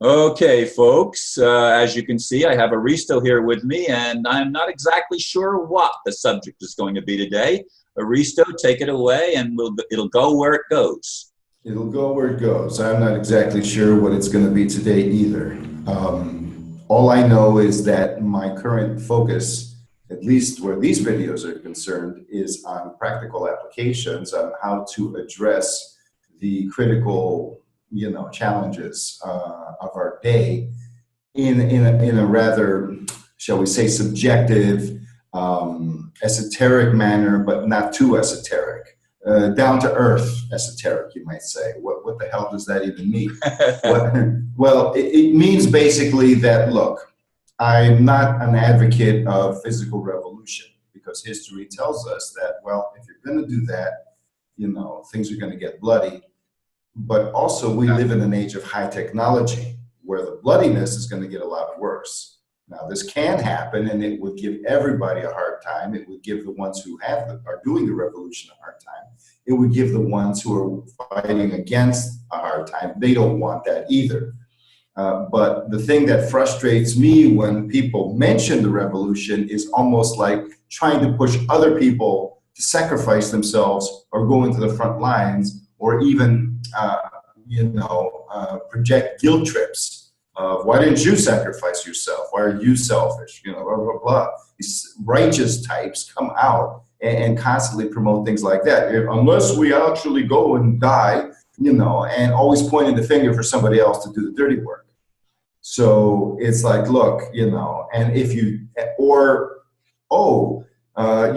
Okay, folks, as you can see, I have Aristo here with me, and I'm not exactly sure what the subject is going to be today. Aristo, take it away, and it'll go where it goes. It'll go where it goes. I'm not exactly sure what it's going to be today either. All I know is that my current focus, at least where these videos are concerned, is on practical applications on how to address the critical, challenges of our day in a rather, shall we say, subjective, esoteric manner, but not too esoteric. Down to earth esoteric, you might say. What the hell does that even mean? Well, it means basically that, look, I'm not an advocate of physical revolution because history tells us that, well, if you're going to do that, things are going to get bloody. But also we live in an age of high technology where the bloodiness is going to get a lot worse. Now, this can happen, and it would give everybody a hard time. It would give the ones who are doing the revolution a hard time. It would give the ones who are fighting against a hard time. They don't want that either. But the thing that frustrates me when people mention the revolution is almost like trying to push other people to sacrifice themselves or go into the front lines or even, project guilt trips. Why didn't you sacrifice yourself? Why are you selfish? Blah, blah, blah. These righteous types come out and constantly promote things like that. Unless we actually go and die, and always pointing the finger for somebody else to do the dirty work. So it's like, look, and if you,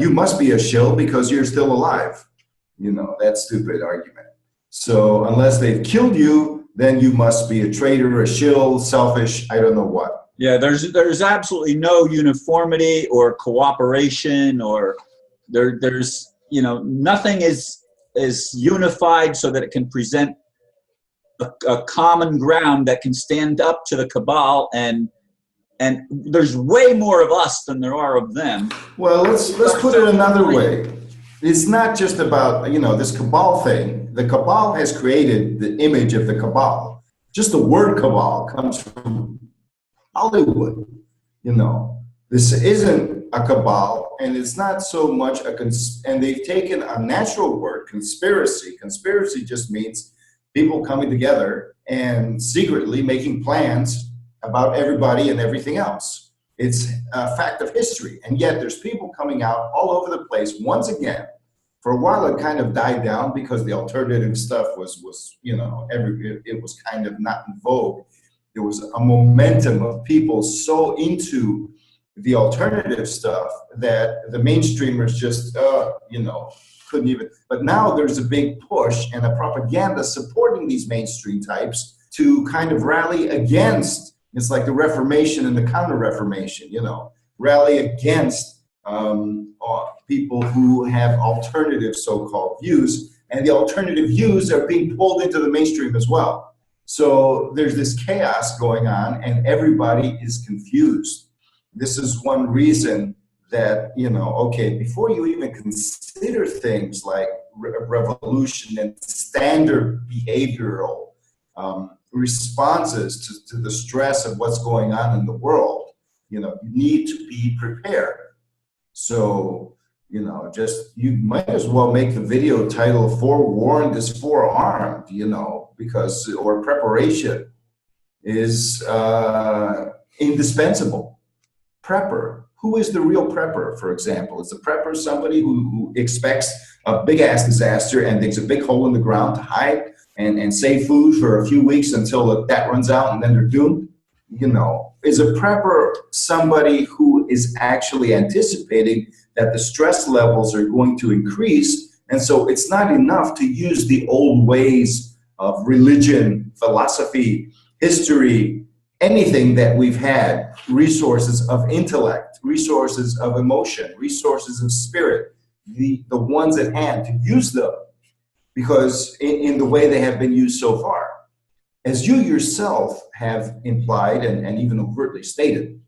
you must be a shill because you're still alive. That stupid argument. So unless they've killed you, then you must be a traitor, a shill, selfish, I don't know what. Yeah, there's absolutely no uniformity or cooperation, or there's nothing is unified so that it can present a common ground that can stand up to the cabal, and there's way more of us than there are of them. Well, let's put it another way. It's not just about, this cabal thing. The cabal has created the image of the cabal. Just the word cabal comes from Hollywood. This isn't a cabal, and it's not so much and they've taken a natural word, conspiracy. Conspiracy just means people coming together and secretly making plans about everybody and everything else. It's a fact of history, and yet there's people coming out all over the place. Once again, for a while it kind of died down because the alternative stuff was it was kind of not in vogue. There was a momentum of people so into the alternative stuff that the mainstreamers just couldn't even. But now there's a big push and a propaganda supporting these mainstream types to kind of rally against. It's like the Reformation and the Counter-Reformation, rally against people who have alternative so-called views, and the alternative views are being pulled into the mainstream as well. So there's this chaos going on, and everybody is confused. This is one reason that, before you even consider things like revolution and standard behavioral responses to the stress of what's going on in the world, you need to be prepared. So, you might as well make the video title "Forewarned is Forearmed," or preparation is indispensable. Prepper. Who is the real prepper, for example? Is the prepper somebody who expects a big-ass disaster and digs a big hole in the ground to hide and save food for a few weeks until that runs out and then they're doomed? Is a prepper somebody who is actually anticipating that the stress levels are going to increase, and so it's not enough to use the old ways of religion, philosophy, history, anything that we've had, resources of intellect, resources of emotion, resources of spirit, the ones at hand, to use them, because in the way they have been used so far. As you yourself have implied and even overtly stated,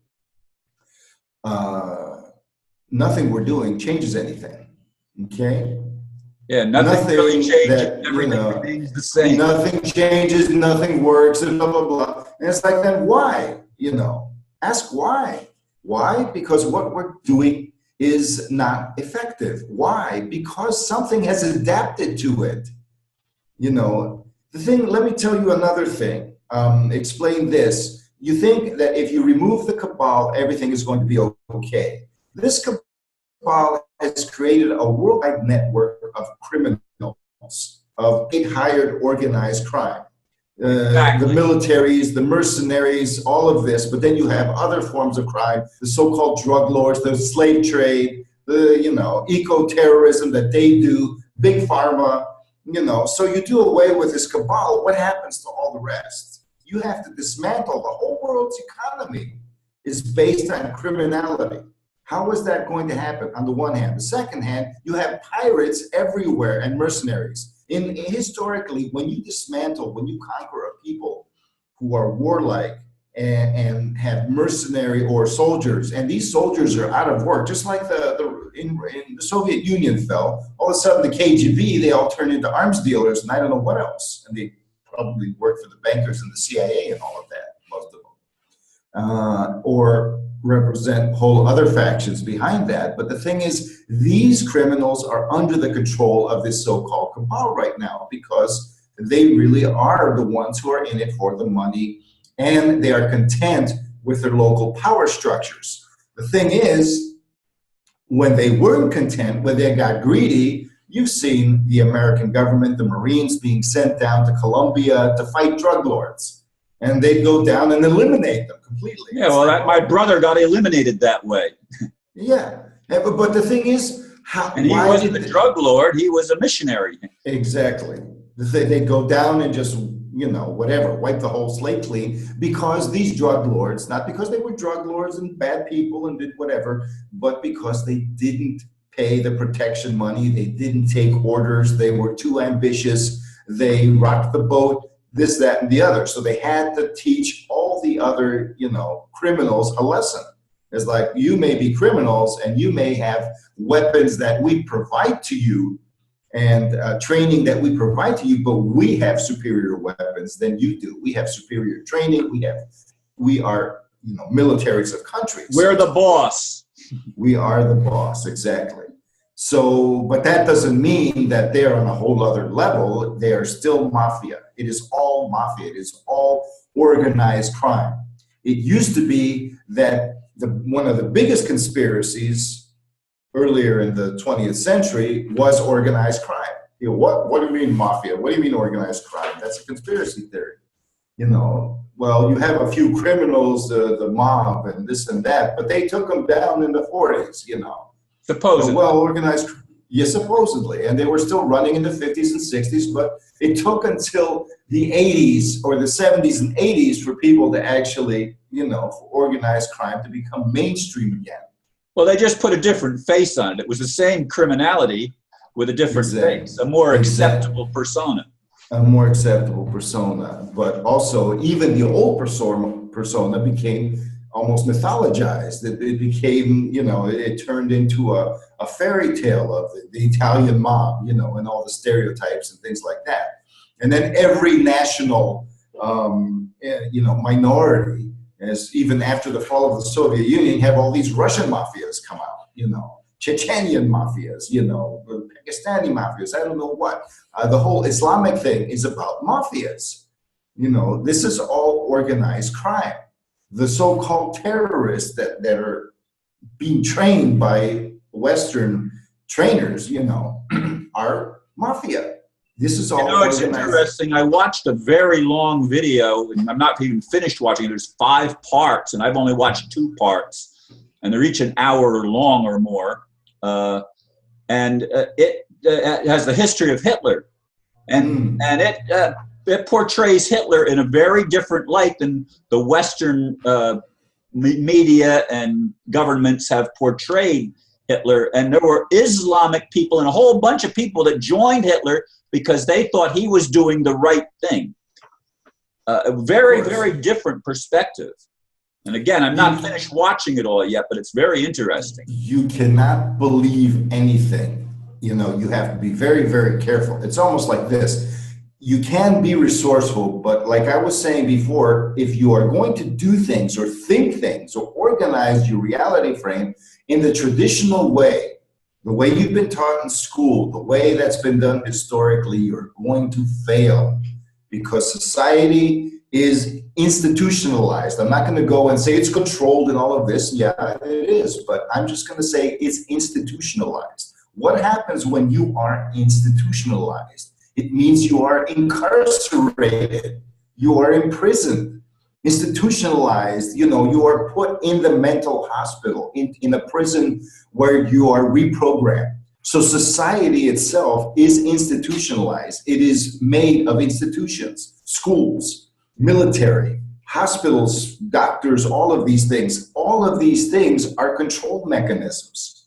nothing we're doing changes anything, okay? Yeah, nothing really Nothing changes. that, Everything remains the same. nothing changes, nothing works, and blah, blah, blah. And it's like, then why? Ask why. Why? Because what we're doing is not effective. Why? Because something has adapted to it. Let me tell you another thing. Explain this. You think that if you remove the cabal, everything is going to be okay. This cabal has created a worldwide network of criminals, of hired organized crime. Exactly. The militaries, the mercenaries, all of this. But then you have other forms of crime, the so-called drug lords, the slave trade, the, eco-terrorism that they do, big pharma, So you do away with this cabal, what happens to all the rest? You have to dismantle the whole world's economy is based on criminality. How is that going to happen on the one hand? The second hand, you have pirates everywhere and mercenaries. Historically, when you conquer a people who are warlike and have mercenary or soldiers, and these soldiers are out of work, just like in the Soviet Union fell, all of a sudden the KGB, they all turned into arms dealers and I don't know what else. And they probably worked for the bankers and the CIA and all of that, most of them. Or represent whole other factions behind that. But the thing is, these criminals are under the control of this so-called cabal right now because they really are the ones who are in it for the money and they are content with their local power structures. The thing is, when they weren't content, when they got greedy, you've seen the American government, the Marines being sent down to Colombia to fight drug lords. And they'd go down and eliminate them completely. Yeah, well, my brother got eliminated that way. Yeah, but the thing is, and he wasn't a drug lord; he was a missionary. Exactly. They'd go down and just, whatever, wipe the whole slate clean because these drug lords, not because they were drug lords and bad people and did whatever, but because they didn't pay the protection money, they didn't take orders, they were too ambitious, they rocked the boat. This, that, and the other. So they had to teach all the other, criminals a lesson. It's like, you may be criminals and you may have weapons that we provide to you and training that we provide to you, but we have superior weapons than you do. We have superior training. We are, militaries of countries. We're the boss. We are the boss, exactly. So, but that doesn't mean that they're on a whole other level. They are still mafia. It is all mafia. It is all organized crime. It used to be that one of the biggest conspiracies earlier in the 20th century was organized crime. What do you mean mafia? What do you mean organized crime? That's a conspiracy theory. Well, you have a few criminals, the mob and this and that, but they took them down in the 40s, Supposedly. Well organized, yes, supposedly. And they were still running in the 50s and 60s, but it took until the 80s or the 70s and 80s for people to actually, for organized crime to become mainstream again. Well, they just put a different face on it. It was the same criminality with a different face, a more acceptable persona. A more acceptable persona. But also, even the old persona became almost mythologized. It became, it turned into a fairy tale of the Italian mob, and all the stereotypes and things like that. And then every national, minority, as even after the fall of the Soviet Union, have all these Russian mafias come out, Chechenian mafias, Pakistani mafias, I don't know what. The whole Islamic thing is about mafias. This is all organized crime. The so-called terrorists that are being trained by Western trainers, are mafia. This is all it's interesting. I watched a very long video, and I'm not even finished watching it. There's 5 parts, and I've only watched 2 parts, and they're each an hour long or more. And it has the history of Hitler, and it portrays Hitler in a very different light than the Western media and governments have portrayed Hitler. And there were Islamic people and a whole bunch of people that joined Hitler because they thought he was doing the right thing. A very, very different perspective. And again, I'm not finished watching it all yet, but it's very interesting. You cannot believe anything you know, you have to be very, very careful. It's almost like this. You can be resourceful, but like I was saying before, if you are going to do things or think things or organize your reality frame in the traditional way, the way you've been taught in school, the way that's been done historically, you're going to fail because society is institutionalized. I'm not going to go and say it's controlled and all of this. Yeah, it is, but I'm just going to say it's institutionalized. What happens when you are institutionalized? It means you are incarcerated, you are imprisoned, institutionalized, you know, you are put in the mental hospital, in a prison where you are reprogrammed. So society itself is institutionalized. It is made of institutions, schools, military, hospitals, doctors, all of these things. All of these things are control mechanisms.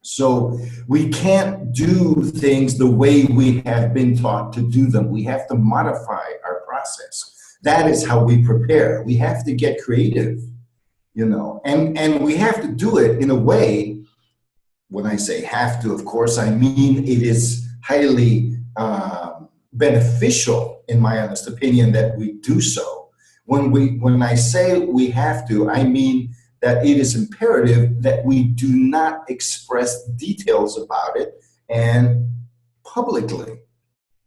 So we can't do things the way we have been taught to do them. We have to modify our process. That is how we prepare. We have to get creative, you know, and we have to do it in a way. When I say have to, of course, I mean it is highly beneficial, in my honest opinion, that we do so. When I say we have to, I mean that it is imperative that we do not express details about it and publicly.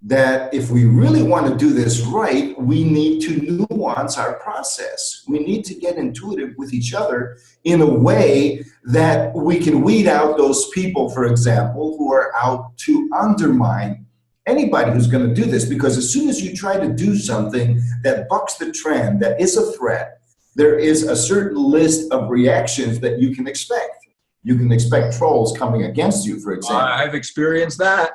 That if we really want to do this right, we need to nuance our process. We need to get intuitive with each other in a way that we can weed out those people, for example, who are out to undermine anybody who's going to do this. Because as soon as you try to do something that bucks the trend, that is a threat, there is a certain list of reactions that you can expect. You can expect trolls coming against you, for example. I've experienced that.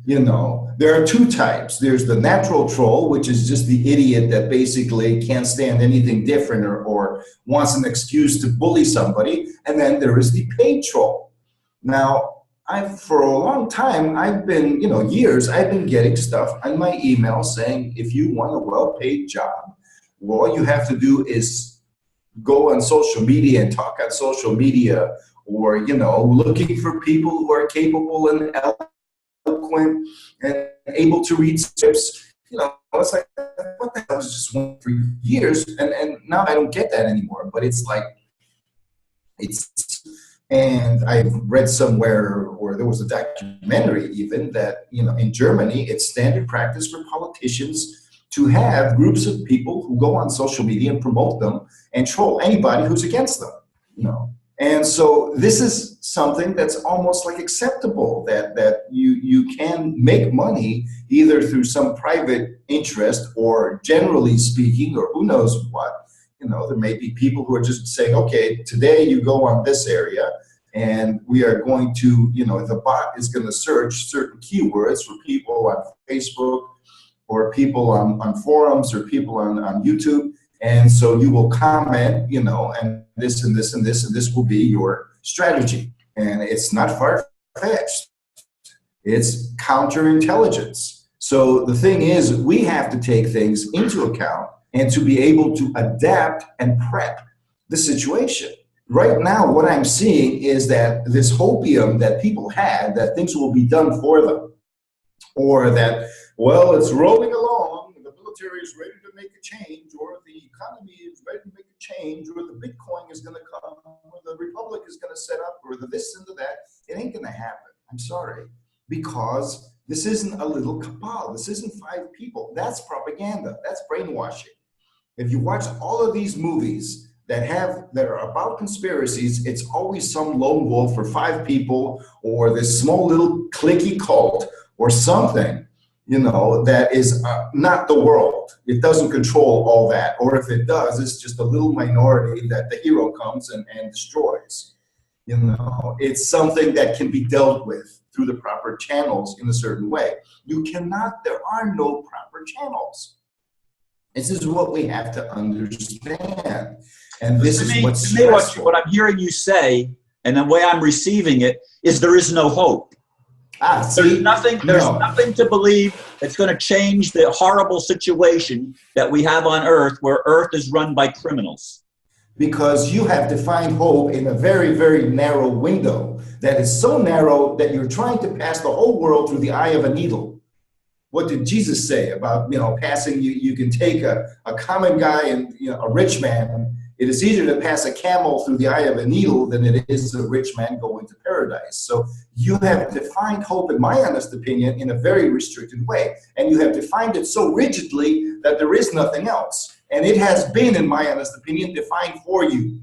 You know, there are two types. There's the natural troll, which is just the idiot that basically can't stand anything different or wants an excuse to bully somebody. And then there is the paid troll. Now, for a long time, I've been, you know, years, I've been getting stuff on my email saying, if you want a well-paid job, well, all you have to do is go on social media and talk on social media, or, you know, looking for people who are capable and eloquent and able to read scripts. You know, it's like, what the hell? I was just one for years, and now I don't get that anymore. But it's like, and I've read somewhere, or there was a documentary even, that, you know, in Germany, it's standard practice for politicians to have groups of people who go on social media and promote them and troll anybody who's against them, you know. And so this is something that's almost like acceptable, that you can make money either through some private interest or, generally speaking, or who knows what. You know, there may be people who are just saying, okay, today you go on this area and we are going to, you know, the bot is going to search certain keywords for people on Facebook or people on forums or people on YouTube. And so you will comment, you know, and this and this and this, and this will be your strategy. And it's not far-fetched. It's counterintelligence. So the thing is, we have to take things into account and to be able to adapt and prep the situation. Right now, what I'm seeing is that this hopium that people had, that things will be done for them, or that, well, it's rolling along, the military is ready to make a change, or the economy is ready to make a change, or the Bitcoin is going to come, or the Republic is going to set up, or the this and the that. It ain't going to happen. I'm sorry. Because this isn't a little cabal. This isn't 5 people. That's propaganda. That's brainwashing. If you watch all of these movies that are about conspiracies, it's always some lone wolf or 5 people, or this small little cliquey cult or something, you know, that is not the world. It doesn't control all that. Or if it does, it's just a little minority that the hero comes and destroys. You know, it's something that can be dealt with through the proper channels in a certain way. There are no proper channels. This is what we have to understand. And this is what's stressful. What I'm hearing you say, and the way I'm receiving it, is there is no hope. There's nothing to believe that's going to change the horrible situation that we have on Earth, where Earth is run by criminals. Because you have to find hope in a very, very narrow window. that is so narrow that you're trying to pass the whole world through the eye of a needle. What did Jesus say about, passing? You can take a common guy and a rich man. It is easier to pass a camel through the eye of a needle than it is a rich man go into paradise. So you have defined hope, in my honest opinion, in a very restricted way. And you have defined it so rigidly that there is nothing else. And it has been, in my honest opinion, defined for you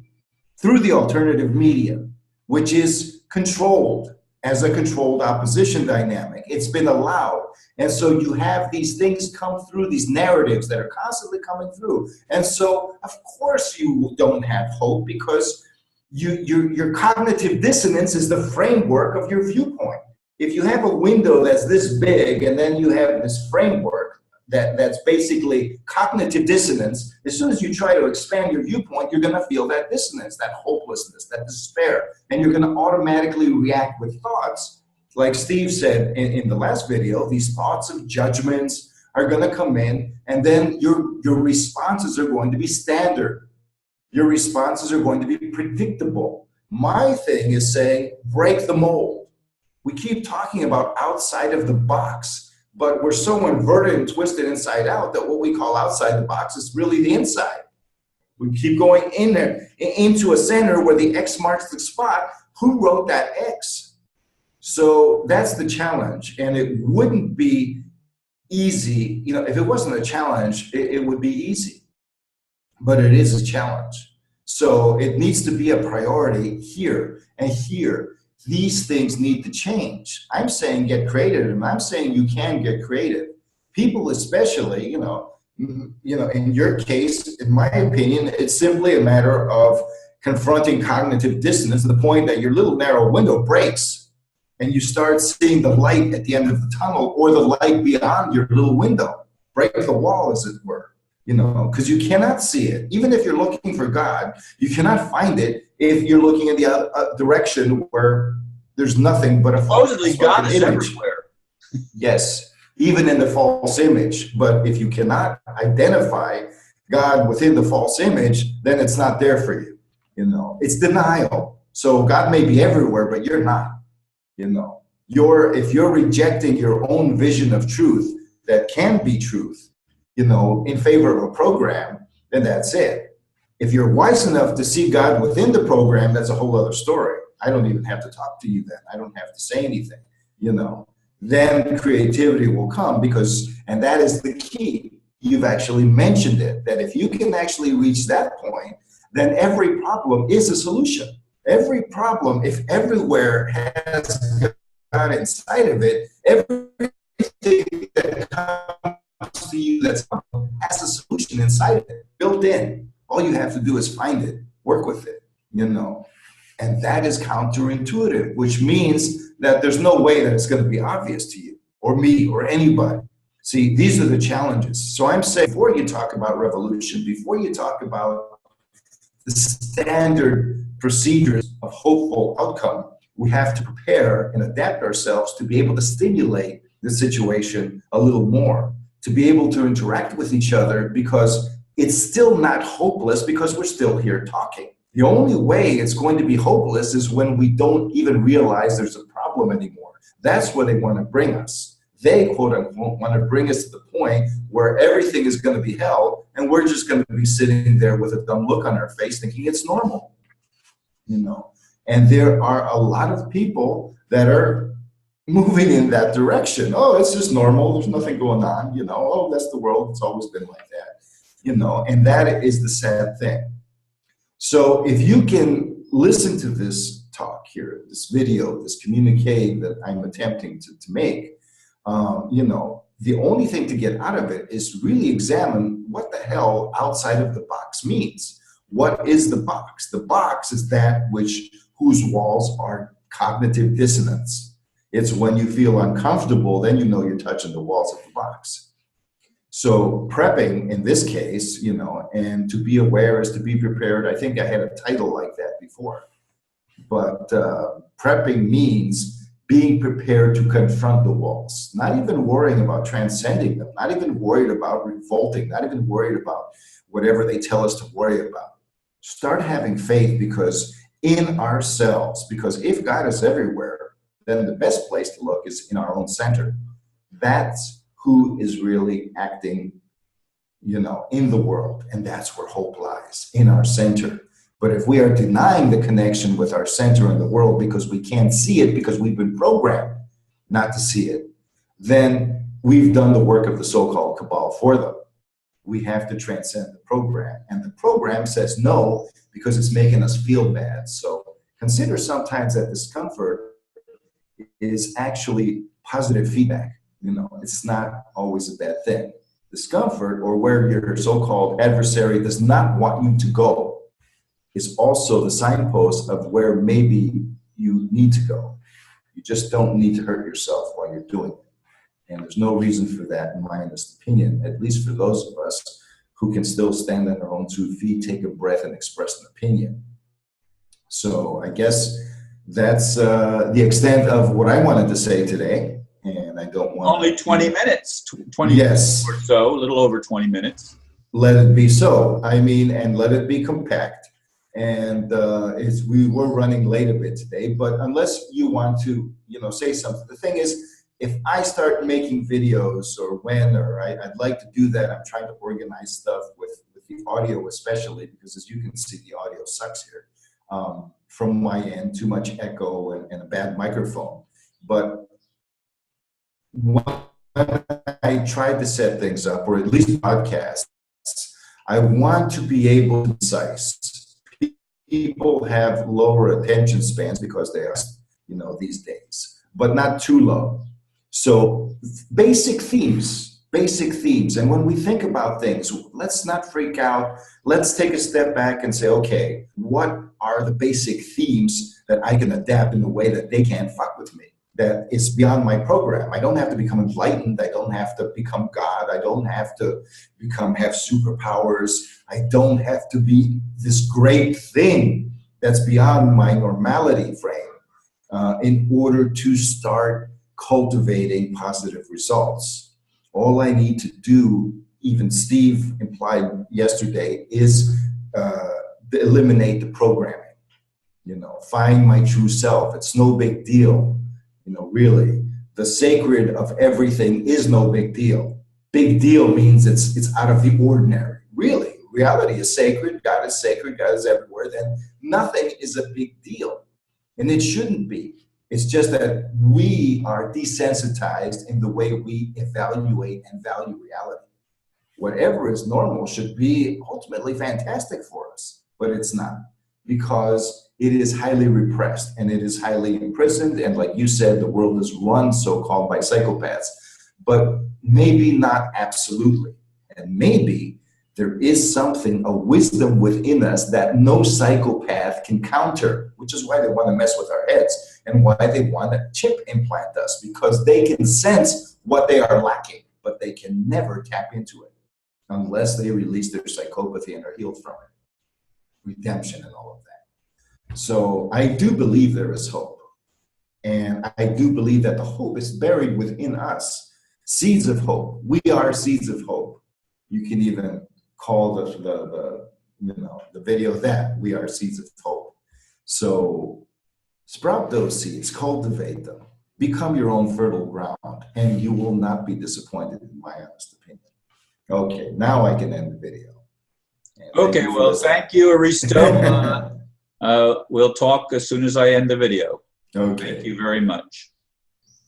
through the alternative media, which is controlled as a controlled opposition dynamic. It's been allowed. And so you have these things come through, these narratives that are constantly coming through. And so, of course, you don't have hope because your cognitive dissonance is the framework of your viewpoint. If you have a window that's this big and then you have this framework that's basically cognitive dissonance, as soon as you try to expand your viewpoint, you're going to feel that dissonance, that hopelessness, that despair. And you're going to automatically react with thoughts. Like Steve said in the last video, these thoughts of judgments are going to come in, and then your responses are going to be standard. Your responses are going to be predictable. My thing is saying, break the mold. We keep talking about outside of the box, but we're so inverted and twisted inside out that what we call outside the box is really the inside. We keep going in there, into a center where the X marks the spot. Who wrote that X? So that's the challenge, and it wouldn't be easy. If it wasn't a challenge, it would be easy, but it is a challenge. So it needs to be a priority here and here. These things need to change. I'm saying get creative, and I'm saying you can get creative. People, especially, in your case, in my opinion, it's simply a matter of confronting cognitive dissonance to the point that your little narrow window breaks. And you start seeing the light at the end of the tunnel, or the light beyond your little window. Break the wall, as it were, because you cannot see it. Even if you're looking for God, you cannot find it if you're looking in the other direction where there's nothing but a supposedly God is image. Everywhere. Yes, even in the false image. But if you cannot identify God within the false image, then it's not there for you. It's denial. So God may be everywhere, but you're not. If you're rejecting your own vision of truth that can be truth, in favor of a program, then that's it. If you're wise enough to see God within the program, that's a whole other story. I don't even have to talk to you then. I don't have to say anything, Then creativity will come and that is the key. You've actually mentioned it, that if you can actually reach that point, then every problem is a solution. Every problem, if everywhere has God inside of it, everything that comes to you has a solution inside of it, built in. All you have to do is find it, work with it, And that is counterintuitive, which means that there's no way that it's going to be obvious to you or me or anybody. See, these are the challenges. So I'm saying, before you talk about revolution, before you talk about the standard procedures of hopeful outcome, we have to prepare and adapt ourselves to be able to stimulate the situation a little more, to be able to interact with each other, because it's still not hopeless because we're still here talking. The only way it's going to be hopeless is when we don't even realize there's a problem anymore. That's where they want to bring us. They, quote unquote, want to bring us to the point where everything is going to be hell, and we're just going to be sitting there with a dumb look on our face thinking it's normal, And there are a lot of people that are moving in that direction. Oh, it's just normal. There's nothing going on. Oh, that's the world. It's always been like that. And that is the sad thing. So if you can listen to this talk here, this video, this communique that I'm attempting to make, the only thing to get out of it is really examine what the hell outside of the box means. What is the box? The box is that whose walls are cognitive dissonance. It's when you feel uncomfortable, then you're touching the walls of the box. So prepping in this case, and to be aware is to be prepared. I think I had a title like that before. But prepping means being prepared to confront the walls, not even worrying about transcending them, not even worried about revolting, not even worried about whatever they tell us to worry about. Start having faith, because in ourselves. Because if God is everywhere, then the best place to look is in our own center. That's who is really acting, you know, in the world. And that's where hope lies, in our center. But if we are denying the connection with our center in the world because we can't see it, because we've been programmed not to see it, then we've done the work of the so-called cabal for them. We have to transcend the program. And the program says no because it's making us feel bad. So consider sometimes that discomfort is actually positive feedback. You know, it's not always a bad thing. Discomfort, or where your so-called adversary does not want you to go, is also the signpost of where maybe you need to go. You just don't need to hurt yourself while you're doing it. And there's no reason for that, in my honest opinion, at least for those of us who can still stand on our own 2 feet, take a breath, and express an opinion. So I guess that's the extent of what I wanted to say today. And I don't want only 20 minutes, 20 yes. minutes or so, a little over 20 minutes. Let it be so. I mean, and let it be compact. And we were running late a bit today, but unless you want to, you know, say something. The thing is, if I start making videos, or I'd like to do that. I'm trying to organize stuff with the audio, especially because, as you can see, the audio sucks here from my end. Too much echo and a bad microphone. But when I tried to set things up, or at least podcasts, I want to be able to be concise. People have lower attention spans because they are, you know, these days, but not too low. So basic themes. And when we think about things, let's not freak out. Let's take a step back and say, okay, what are the basic themes that I can adapt in a way that they can't fuck with me? That is beyond my program. I don't have to become enlightened. I don't have to become God. I don't have to have superpowers. I don't have to be this great thing that's beyond my normality frame in order to start cultivating positive results. All I need to do, even Steve implied yesterday, is eliminate the programming. You know, find my true self. It's no big deal. You know, really, the sacred of everything is no big deal. Big deal means it's out of the ordinary. Really, reality is sacred. God is sacred. God is everywhere. Then nothing is a big deal, and it shouldn't be. It's just that we are desensitized in the way we evaluate and value reality. Whatever is normal should be ultimately fantastic for us, but it's not, because it is highly repressed and it is highly imprisoned. And like you said, the world is run so-called by psychopaths, but maybe not absolutely. And maybe there is something, a wisdom within us that no psychopath can counter, which is why they want to mess with our heads and why they want to chip implant us, because they can sense what they are lacking, but they can never tap into it unless they release their psychopathy and are healed from it. Redemption and all of that. So I do believe there is hope. And I do believe that the hope is buried within us. Seeds of hope. We are seeds of hope. You can even call the video that we are seeds of hope. So sprout those seeds, cultivate them, become your own fertile ground, and you will not be disappointed, in my honest opinion. Okay, now I can end the video. Okay, well, thank you, Aristo. We'll talk as soon as I end the video. Okay. Thank you very much.